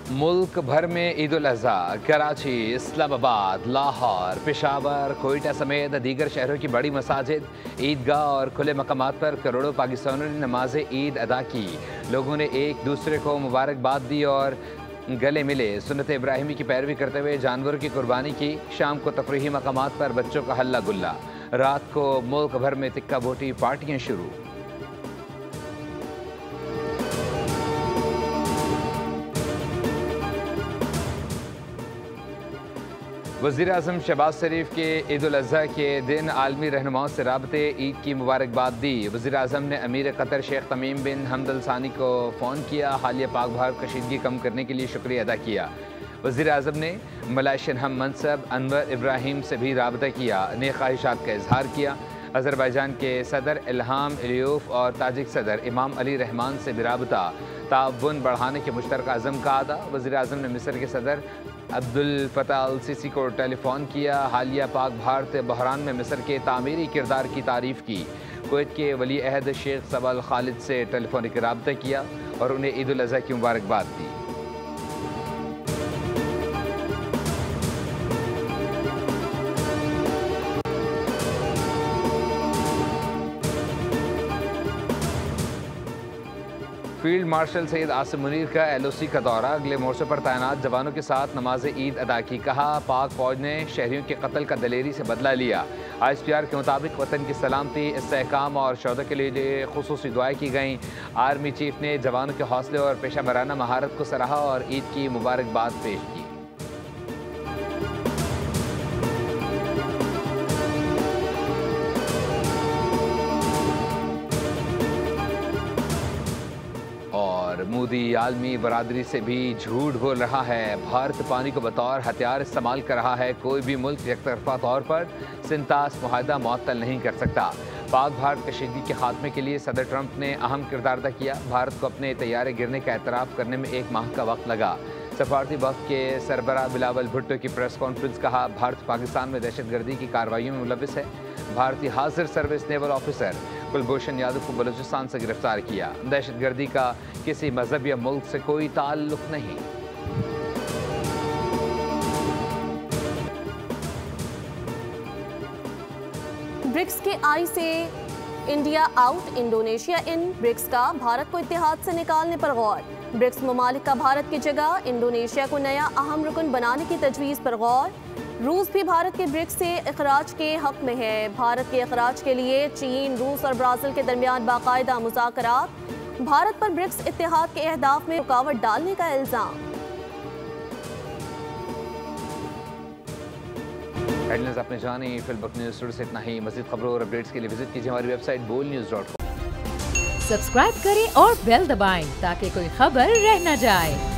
मुल्क भर में ईद उल अज़हा कराची, इस्लामाबाद, लाहौर, पेशावर, कोयटा समेत दीगर शहरों की बड़ी मसाजिद, ईदगाह और खुले मकामात पर करोड़ों पाकिस्तानियों ने नमाज ईद अदा की। लोगों ने एक दूसरे को मुबारकबाद दी और गले मिले। सुन्नत इब्राहिमी की पैरवी करते हुए जानवरों की कुर्बानी की। शाम को तफरीही मकामात पर बच्चों का हल्ला गुल्ला। रात को मुल्क भर में तिक्का बोटी पार्टियाँ शुरू। वज़ीर-ए-आज़म शहबाज शरीफ के ईद उल अज़हा के दिन आलमी रहनुमाओं से राबते ईद की मुबारकबाद दी। वज़ीर-ए-आज़म ने अमीर कतर शेख तमीम बिन हमद अल सानी को फ़ोन किया। हालिया पाक भारत कशीदगी कम करने के लिए शुक्रिया अदा किया। वज़ीर-ए-आज़म ने मलाइशियन हम मनसब अनवर इब्राहिम से भी राबता किया। नेक ख्वाहिशात का इजहार किया। अज़रबैजान के सदर इल्हाम अलियोफ और ताजिक सदर इमाम अली रहमान से भी राबता ताउन बढ़ाने के मुश्तरका अज़म का अदा। वज़ीर-ए-आज़म ने मिस्र के सदर अब्दुल फताह अल सीसी को टेलीफोन किया। हालिया पाक भारत बहरान में मिस्र के तामीरी किरदार की तारीफ़ की। कुवैत के वली अहद शेख सबा अल खालिद से टेलीफोनिक राबता किया और उन्हें ईद उल अज़हा की मुबारकबाद दी। फील्ड मार्शल सैयद आसिम मुनीर का LOC का दौरा। अगले मोर्चों पर तैनात जवानों के साथ नमाज ईद अदा की। कहा, पाक फौज ने शहरियों के कत्ल का दलेरी से बदला लिया। ISPR के मुताबिक वतन की सलामती, इस्तेहकाम और शौहदा के लिए खुसूसी दुआएं की गईं। आर्मी चीफ ने जवानों के हौसले और पेशा वराना महारत को सराहा और ईद की मुबारकबाद पेश की। और मोदी आलमी बरादरी से भी झूठ बोल रहा है। भारत पानी को बतौर हथियार इस्तेमाल कर रहा है। कोई भी मुल्क एकतरफा तौर पर सिंतास मुआहदा मुअत्तल नहीं कर सकता। पाक भारत कशीदगी के खात्मे के लिए सदर ट्रंप ने अहम किरदार अदा किया। भारत को अपने तैयारे गिरने का एतराफ़ करने में 1 माह का वक्त लगा। सफारती वक्त के सरबराह बिलावल भुट्टो की प्रेस कॉन्फ्रेंस। कहा, भारत पाकिस्तान में दहशतगर्दी की कार्रवाइयों में मुलविस है। भारतीय हाजिर service naval officer Kulbhushan Yadav को बलूचिस्तान से गिरफ्तार किया। दहशतगर्दी का किसी मजहब या मुल्क से कोई ताल्लुक नहीं। ब्रिक्स के आई से इंडिया आउट, इंडोनेशिया इन। ब्रिक्स का भारत को इत्तेहाद से निकालने पर गौर। ब्रिक्स ममालिक का भारत की जगह इंडोनेशिया को नया अहम रुकन बनाने की तजवीज़ पर गौर। रूस भी भारत के ब्रिक्स से इखराज के हक में है। भारत के इखराज के लिए चीन, रूस और ब्राज़ील के दरमियान बाकायदा मुज़ाकरात। भारत पर ब्रिक्स इत्तेहाद के अहदाफ में रुकावट डालने का इल्ज़ाम। हेडलाइंस आपने जानी। फिल्म न्यूज़ से इतना ही। मज़ीद खबरों और अपडेट्स के लिए विजिट कीजिए हमारी वेबसाइट bolnews.com। सब्सक्राइब करें और बेल दबाएं ताकि कोई खबर रह न जाए।